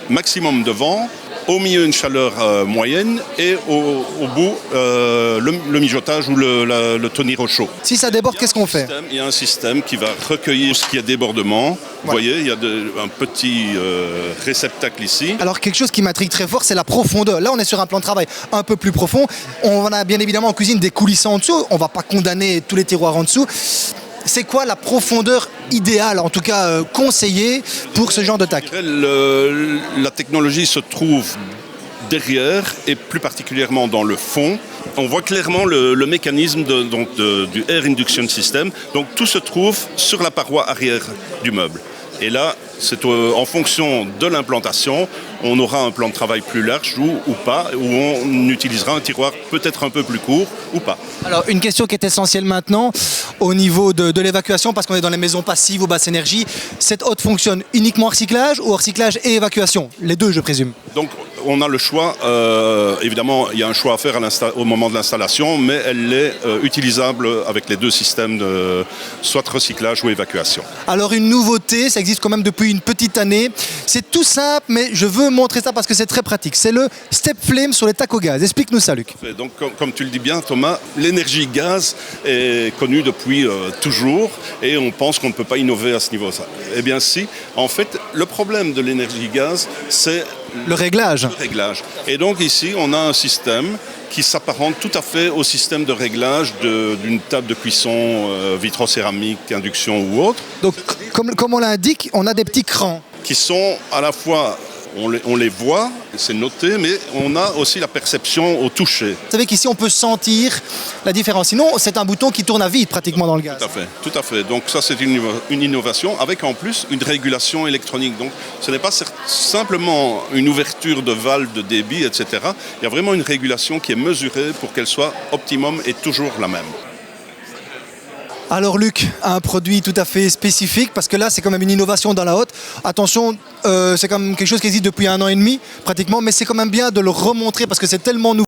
maximum de vent, au milieu une chaleur moyenne et au bout le mijotage ou le tenir au chaud. Si ça déborde, qu'est-ce qu'on fait? Il y a un système qui va recueillir ce qui est débordement. Vous voyez, il y a un petit réceptacle ici. Alors quelque chose qui m'intrigue très fort, c'est la profondeur. Là, on est sur un plan de travail un peu plus profond. On a bien évidemment en cuisine des coulisses en dessous. On ne va pas condamner tous les tiroirs en dessous. C'est quoi la profondeur idéale, en tout cas conseillée pour ce genre de tac? La technologie se trouve derrière et plus particulièrement dans le fond. On voit clairement le mécanisme du Air Induction System. Donc tout se trouve sur la paroi arrière du meuble. Et là, c'est en fonction de l'implantation, on aura un plan de travail plus large ou pas, où on utilisera un tiroir peut-être un peu plus court ou pas. Alors une question qui est essentielle maintenant au niveau de l'évacuation, parce qu'on est dans les maisons passives ou basse énergie. Cette hotte fonctionne uniquement recyclage ou recyclage et évacuation? Les deux, je présume. Donc on a le choix, évidemment il y a un choix à faire au moment de l'installation, mais elle est utilisable avec les deux systèmes, soit recyclage ou évacuation. Alors une nouveauté, ça existe quand même depuis une petite année. C'est tout simple, mais je veux montrer ça parce que c'est très pratique. C'est le Step Flame sur les tacs au gaz. Explique-nous ça, Luc. Donc comme tu le dis bien, Thomas, l'énergie gaz est connue depuis toujours et on pense qu'on ne peut pas innover à ce niveau-là. Eh bien si, en fait, le problème de l'énergie gaz, c'est le réglage. Et donc ici, on a un système qui s'apparente tout à fait au système de réglage d'une table de cuisson vitrocéramique, induction ou autre. Donc, comme on l'indique, on a des petits crans. Qui sont à la fois, on les voit, c'est noté, mais on a aussi la perception au toucher. Vous savez qu'ici, on peut sentir la différence. Sinon, c'est un bouton qui tourne à vide pratiquement dans le gaz. Tout à fait. Donc ça, c'est une innovation avec en plus une régulation électronique. Donc ce n'est pas simplement une ouverture de valve de débit, etc. Il y a vraiment une régulation qui est mesurée pour qu'elle soit optimum et toujours la même. Alors Luc, un produit tout à fait spécifique, parce que là c'est quand même une innovation dans la hotte. Attention, c'est quand même quelque chose qui existe depuis 1 an et demi pratiquement, mais c'est quand même bien de le remontrer parce que c'est tellement nouveau.